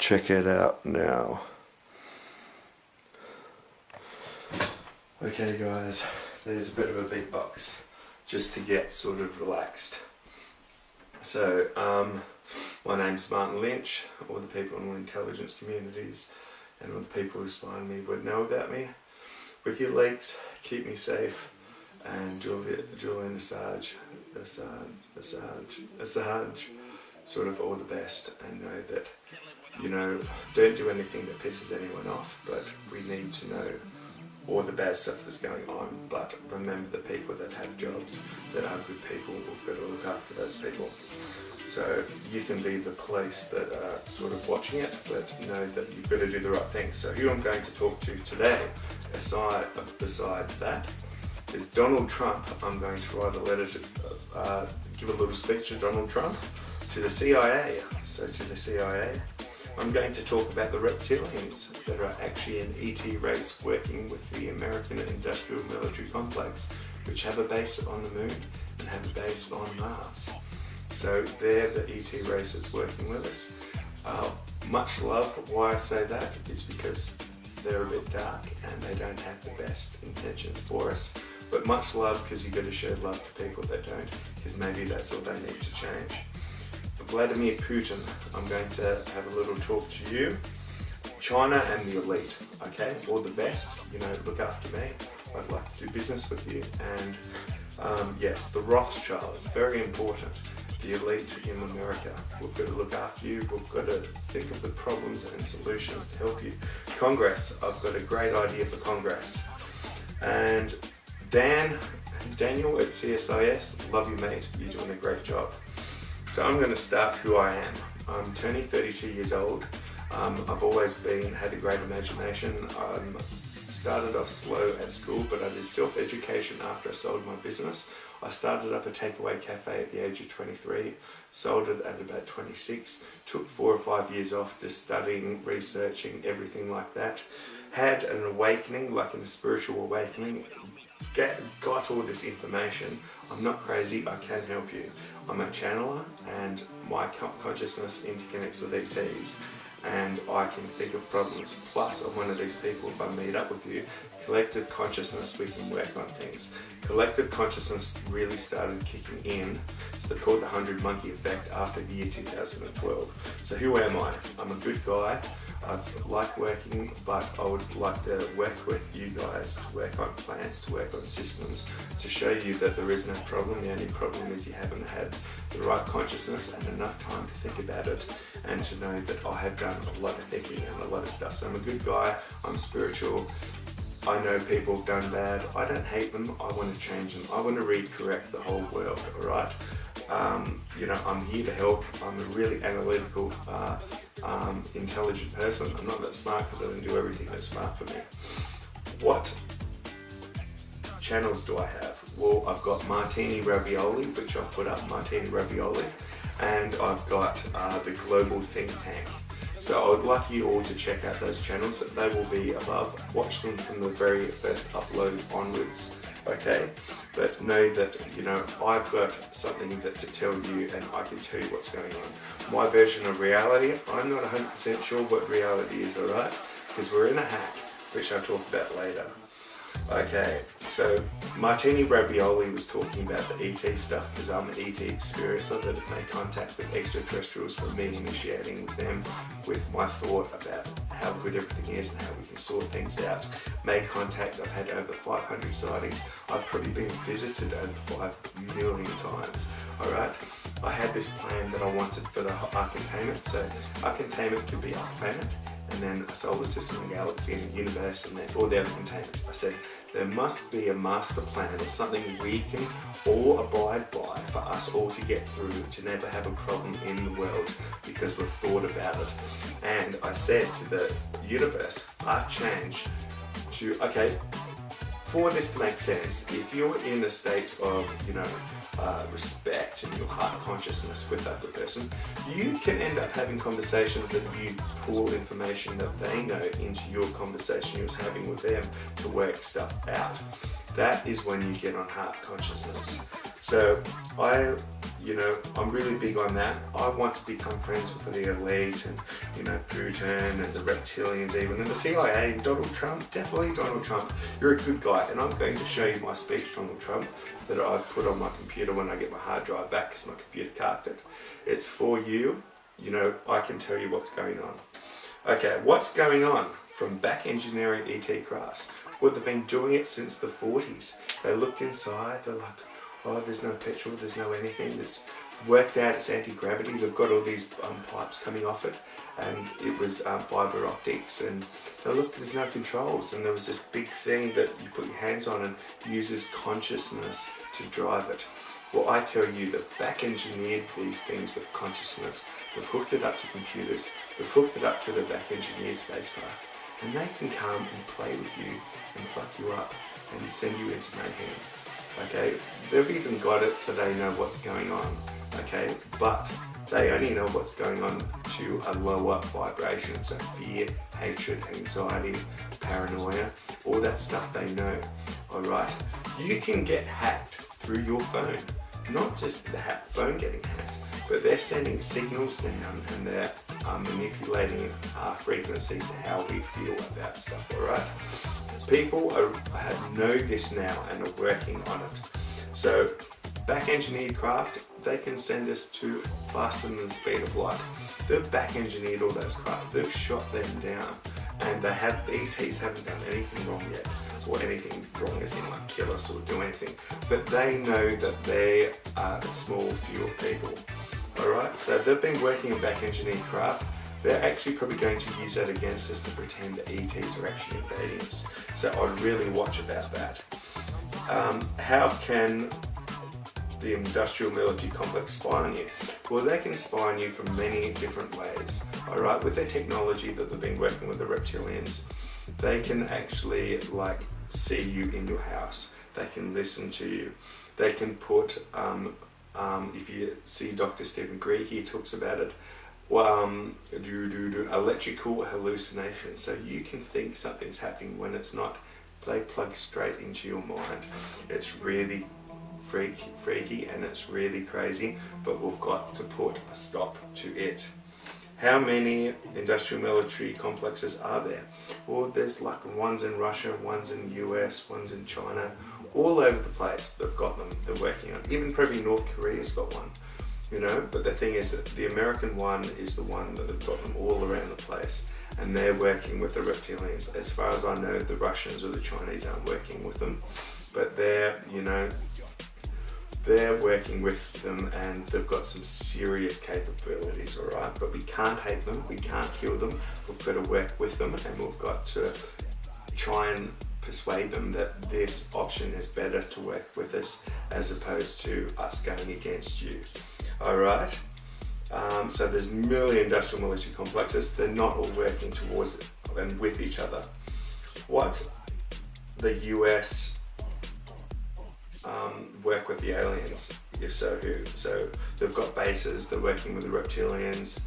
check it out now. Okay guys, there's a bit of a beatbox just to get sort of relaxed. So, my name's Martin Lynch. All the people in all intelligence communities and all the people who find me would know about me. WikiLeaks, keep me safe, and Julian Assange, sort of all the best, and know that, you know, don't do anything that pisses anyone off, but we need to know all the bad stuff that's going on, but remember the people that have jobs, that are good people, we've got to look after those people. So you can be the police that are sort of watching it, but know that you've got to do the right thing. So who I'm going to talk to today, beside that, is Donald Trump. I'm going to write a letter to, give a little speech to Donald Trump, to the CIA. So to the CIA, I'm going to talk about the reptilians that are actually an ET race working with the American industrial military complex, which have a base on the moon and have a base on Mars. So they're the ET race that's working with us. Much love. Why I say that is because they're a bit dark and they don't have the best intentions for us. But much love, because you've got to show love to people that don't, because maybe that's all they need to change. Vladimir Putin, I'm going to have a little talk to you. China and the elite, okay? All the best, you know, look after me. I'd like to do business with you. And yes, the Rothschilds, very important. The elite in America, we've got to look after you. We've got to think of the problems and solutions to help you. Congress, I've got a great idea for Congress. And Daniel at CSIS, love you mate, you're doing a great job. So I'm going to start who I am. I'm turning 32 years old. I've always had a great imagination. Started off slow at school, but I did self-education after I sold my business. I started up a takeaway cafe at the age of 23, sold it at about 26, took 4 or 5 years off just studying, researching, everything like that. Had an awakening, like a spiritual awakening, got all this information. I'm not crazy, I can help you. I'm a channeler and my consciousness interconnects with ETs. And I can think of problems. Plus, I'm one of these people, if I meet up with you, collective consciousess, we can work on things. Collective consciousness really started kicking in. It's called the 100 Monkey Effect after the year 2012. So who am I? I'm a good guy. I like working, but I would like to work with you guys to work on plans, to work on systems, to show you that there is no problem. The only problem is you haven't had the right consciousness and enough time to think about it, and to know that I have done a lot of thinking and a lot of stuff. So I'm a good guy, I'm spiritual. I know people have done bad. I don't hate them, I want to change them. I want to recorrect the whole world, alright? You know, I'm here to help. I'm a really analytical, intelligent person. I'm not that smart because I don't do everything that's smart for me. What channels do I have? Well, I've got Martini Ravioli, which I've put up, Martini Ravioli, and I've got the Global Think Tank. So I would like you all to check out those channels. They will be above. Watch them from the very first upload onwards, okay? But know that, you know, I've got something to tell you, and I can tell you what's going on. My version of reality, I'm not 100% sure what reality is, alright? Because we're in a hack, which I'll talk about later. Okay, so Martini Ravioli was talking about the ET stuff, because I'm an ET experiencer that have made contact with extraterrestrials, for me initiating them with my thought about how good everything is and how we can sort things out. Made contact, I've had over 500 sightings. I've probably been visited over 5 million times, alright? I had this plan that I wanted for the Ark containment, so Ark containment could be our planet, and then a solar system, a galaxy, and a universe, and then all the other containers. I said, there must be a master plan, or something we can all abide by for us all to get through, to never have a problem in the world, because we've thought about it. And I said to the universe, I change to, okay, for this to make sense, if you're in a state of, you know, respect in your heart consciousness with that other person, you can end up having conversations that you pull information that they know into your conversation you're having with them to work stuff out. That is when you get on heart consciousness. So I you know, I'm really big on that. I want to become friends with the elite and, you know, Putin and the reptilians even, and the CIA and Donald Trump. Definitely Donald Trump. You're a good guy, and I'm going to show you my speech, Donald Trump, that I put on my computer when I get my hard drive back because my computer carked it. It's for you. You know, I can tell you what's going on. Okay, what's going on from back engineering ET crafts? Well, they've been doing it since the 40s. They looked inside, they're like, oh, there's no petrol, there's no anything. It's worked out it's anti-gravity. They've got all these pipes coming off it, and it was fibre optics, and they looked, there's no controls, and there was this big thing that you put your hands on and uses consciousness to drive it. Well, I tell you, they've back engineered these things with consciousness. They've hooked it up to computers, they've hooked it up to the back engineered spacecraft, and they can come and play with you and fuck you up and send you into mayhem. Okay, they've even got it so they know what's going on. Okay, but they only know what's going on to a lower vibration. So fear, hatred, anxiety, paranoia, all that stuff they know. Alright, you can get hacked through your phone. Not just the phone getting hacked, but they're sending signals down and they're manipulating our frequency to how we feel about stuff. Alright, people know this now and are working on it. So back engineered craft, they can send us to faster than the speed of light. They've back engineered all those craft, they've shot them down, and the ETs haven't done anything wrong yet, or anything wrong as in like kill us or do anything, but they know that they are small fuel people. Alright, so they've been working on back engineered craft. They're actually probably going to use that against us to pretend that ETs are actually invading us. So I'd really watch about that. How can the industrial military complex spy on you? Well, they can spy on you from many different ways. Alright, with their technology that they've been working with the reptilians, they can actually like see you in your house. They can listen to you. They can put, if you see Dr. Stephen Greer, he talks about it, electrical hallucination. So you can think something's happening when it's not. They plug straight into your mind. It's really freaky and it's really crazy, but we've got to put a stop to it. How many industrial military complexes are there? Well, there's like ones in Russia, ones in the US, ones in China, all over the place. They've got them, they're working on it. Even probably North Korea's got one, you know, but the thing is that the American one is the one that they've got them all around the place, and they're working with the reptilians. As far as I know, the Russians or the Chinese aren't working with them, but they're, you know, they're working with them and they've got some serious capabilities, alright? But we can't hate them, we can't kill them, we've got to work with them, and we've got to try and persuade them that this option is better to work with us as opposed to us going against you. Alright? So there's million industrial military complexes. They're not all working towards it and with each other. What the US work with the aliens? If so, who? So they've got bases, they're working with the reptilians.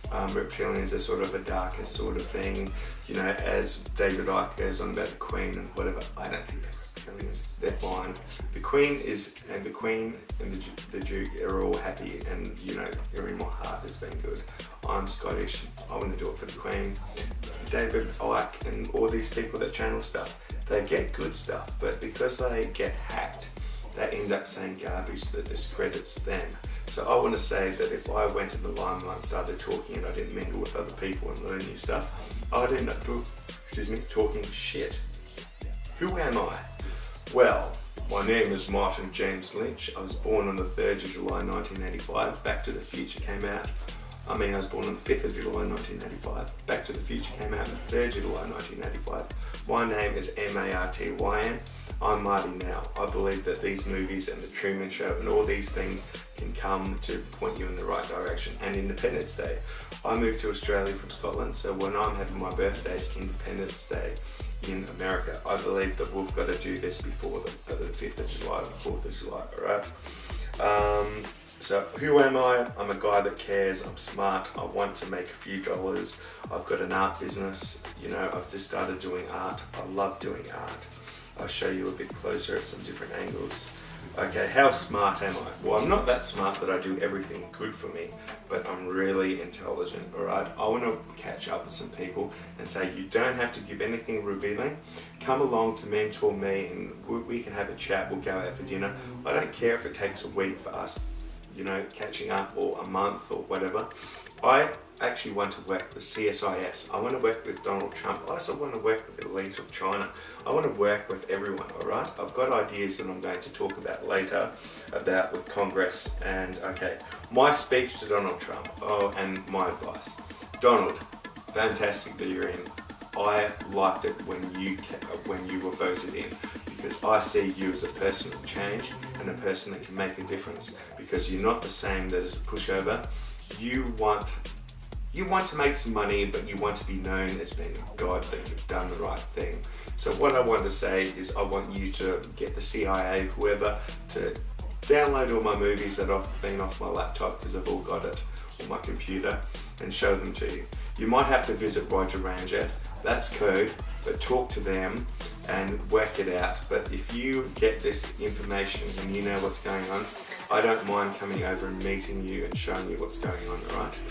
Reptilians are sort of a darker sort of thing, you know, as David Icke goes on about the Queen and whatever. I don't think they're reptilians, they're fine. The Queen and the Duke are all happy, and you know, in my heart has been good. I'm Scottish, I want to do it for the Queen. David Icke and all these people that channel stuff, they get good stuff, but because they get hacked, they end up saying garbage that discredits them. So I want to say that if I went in the limelight and started talking and I didn't mingle with other people and learn new stuff, I'd end up talking shit. Who am I? Well, my name is Martin James Lynch. I was born on the 3rd of July 1985. Back to the Future came out. I was born on the 5th of July 1985. Back to the Future came out on the 3rd of July 1985. My name is Martyn. I'm Marty now. I believe that these movies and the Truman Show and all these things can come to point you in the right direction. And Independence Day. I moved to Australia from Scotland, so when I'm having my birthday, it's Independence Day in America. I believe that we've got to do this before the 5th of July, the 4th of July, alright? So who am I? I'm a guy that cares, I'm smart, I want to make a few dollars. I've got an art business, you know, I've just started doing art. I love doing art. I'll show you a bit closer at some different angles. Okay, how smart am I? Well, I'm not that smart that I do everything good for me, but I'm really intelligent, alright? I want to catch up with some people and say, you don't have to give anything revealing. Come along to mentor me and we can have a chat, we'll go out for dinner. I don't care if it takes a week for us, you know, catching up, or a month or whatever. I actually want to work with CSIS. I want to work with Donald Trump. I also want to work with the elite of China. I want to work with everyone, alright? I've got ideas that I'm going to talk about later about with Congress. And okay, my speech to Donald Trump, and my advice. Donald, fantastic that you're in. I liked it when you were voted in, because I see you as a person of change and a person that can make a difference, because you're not the same that is a pushover. You want to make some money, but you want to be known as being a god, that you've done the right thing. So what I want to say is I want you to get the CIA, whoever, to download all my movies that have been off my laptop, because I've all got it on my computer, and show them to you. You might have to visit Roger Ranger, that's code, but talk to them and work it out. But if you get this information and you know what's going on, I don't mind coming over and meeting you and showing you what's going on, alright?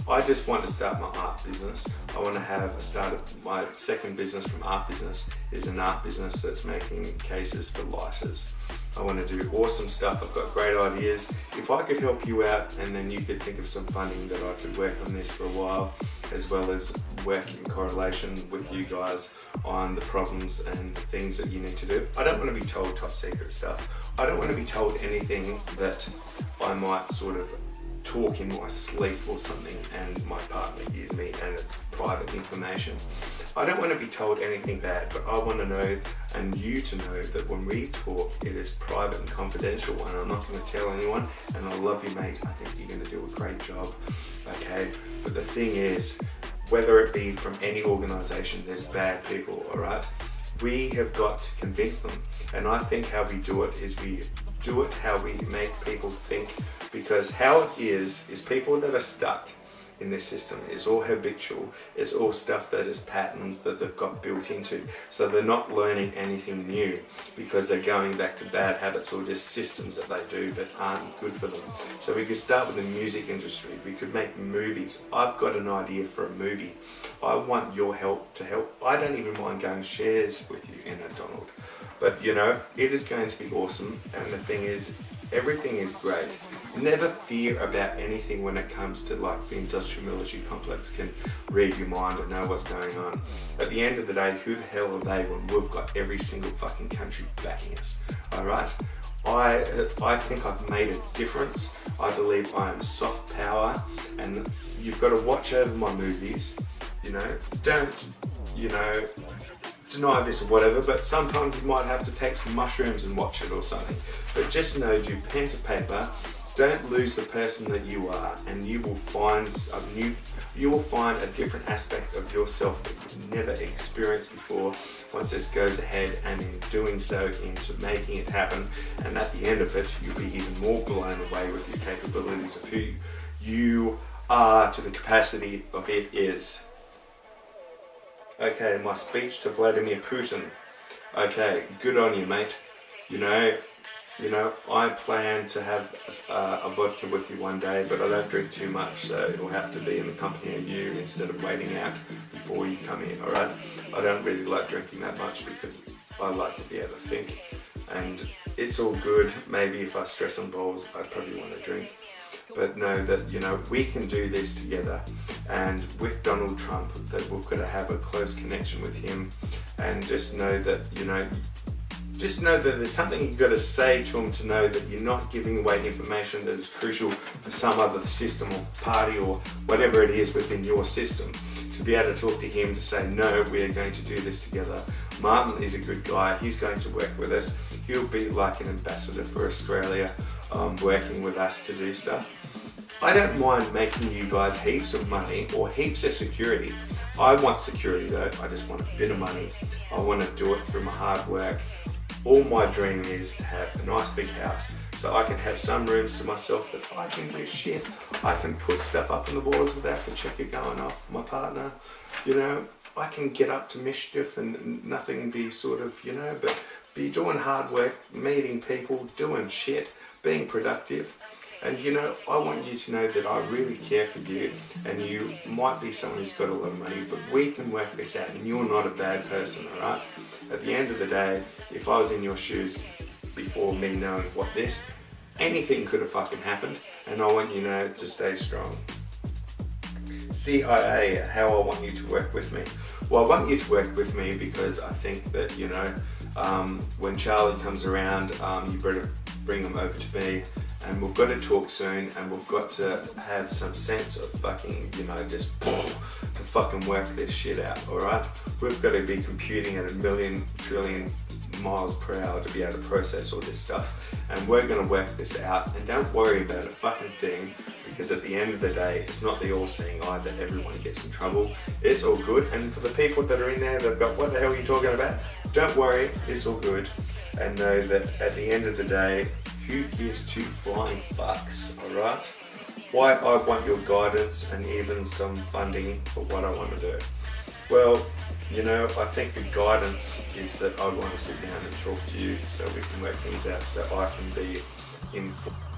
I just want to start my art business. I want to start my second business from art business is an art business that's making cases for lighters. I want to do awesome stuff. I've got great ideas. If I could help you out, and then you could think of some funding that I could work on this for a while, as well as work in correlation with you guys on the problems and the things that you need to do. I don't want to be told top secret stuff. I don't want to be told anything that I might sort of talk in my sleep or something and my partner hears me and it's private information. I don't want to be told anything bad, but I want to know, and you to know, that when we talk it is private and confidential, and I'm not going to tell anyone. And I love you, mate. I think you're going to do a great job, okay? But the thing is, whether it be from any organisation, there's bad people, alright? We have got to convince them, and I think how we do it is we do it how we make people think, because how it is people that are stuck in this system is all habitual, it's all stuff that is patterns that they've got built into, so they're not learning anything new because they're going back to bad habits or just systems that they do that aren't good for them. So we could start with the music industry, we could make movies. I've got an idea for a movie. I want your help to help. I don't even mind going shares with you in it, Donald. But you know, it is going to be awesome, and the thing is, everything is great. Never fear about anything when it comes to like the industrial military complex can read your mind and know what's going on. At the end of the day, who the hell are they when we've got every single fucking country backing us? Alright? I think I've made a difference. I believe I am soft power, and you've got to watch over my movies. You know, don't, you know, deny this or whatever, but sometimes you might have to take some mushrooms and watch it or something. But just know, do pen to paper, don't lose the person that you are, and you will find a different aspect of yourself that you've never experienced before once this goes ahead, and in doing so, into making it happen. And at the end of it, you'll be even more blown away with your capabilities of who you are to the capacity of it is. Okay, my speech to Vladimir Putin. Okay, good on you, mate. You know, I plan to have a vodka with you one day, but I don't drink too much, so it'll have to be in the company of you instead of waiting out before you come in, alright? I don't really like drinking that much because I like to be able to think, and it's all good. Maybe if I stress on balls, I'd probably want to drink. But know that, you know, we can do this together, and with Donald Trump, that we've got to have a close connection with him, and just know that, you know, just know that there's something you've got to say to him, to know that you're not giving away information that is crucial for some other system or party or whatever it is within your system. To be able to talk to him, to say, no, we are going to do this together. Martin is a good guy, he's going to work with us. He'll be like an ambassador for Australia, working with us to do stuff. I don't mind making you guys heaps of money or heaps of security. I want security though, I just want a bit of money. I want to do it through my hard work. All my dream is to have a nice big house, so I can have some rooms to myself that I can do shit. I can put stuff up on the walls without the checker going off. My partner, you know, I can get up to mischief and nothing be sort of, you know, but be doing hard work, meeting people, doing shit, being productive. And you know, I want you to know that I really care for you, and you might be someone who's got a lot of money, but we can work this out, and you're not a bad person, alright? At the end of the day, if I was in your shoes before me knowing what this, anything could have fucking happened, and I want you to know to stay strong. CIA, how I want you to work with me. Well, I want you to work with me because I think that, you know, when Charlie comes around, you better bring him over to me, and we've got to talk soon, and we've got to have some sense of fucking, you know, just to fucking work this shit out, alright? We've got to be computing at 1,000,000 trillion miles per hour to be able to process all this stuff, and we're going to work this out, and don't worry about a fucking thing, because at the end of the day, it's not the all-seeing eye that everyone gets in trouble. It's all good, and for the people that are in there, they've got, what the hell are you talking about? Don't worry, it's all good, and know that at the end of the day, who gives two flying fucks, alright? Why I want your guidance and even some funding for what I want to do. Well, you know, I think the guidance is that I want to sit down and talk to you so we can work things out, so I can be informed.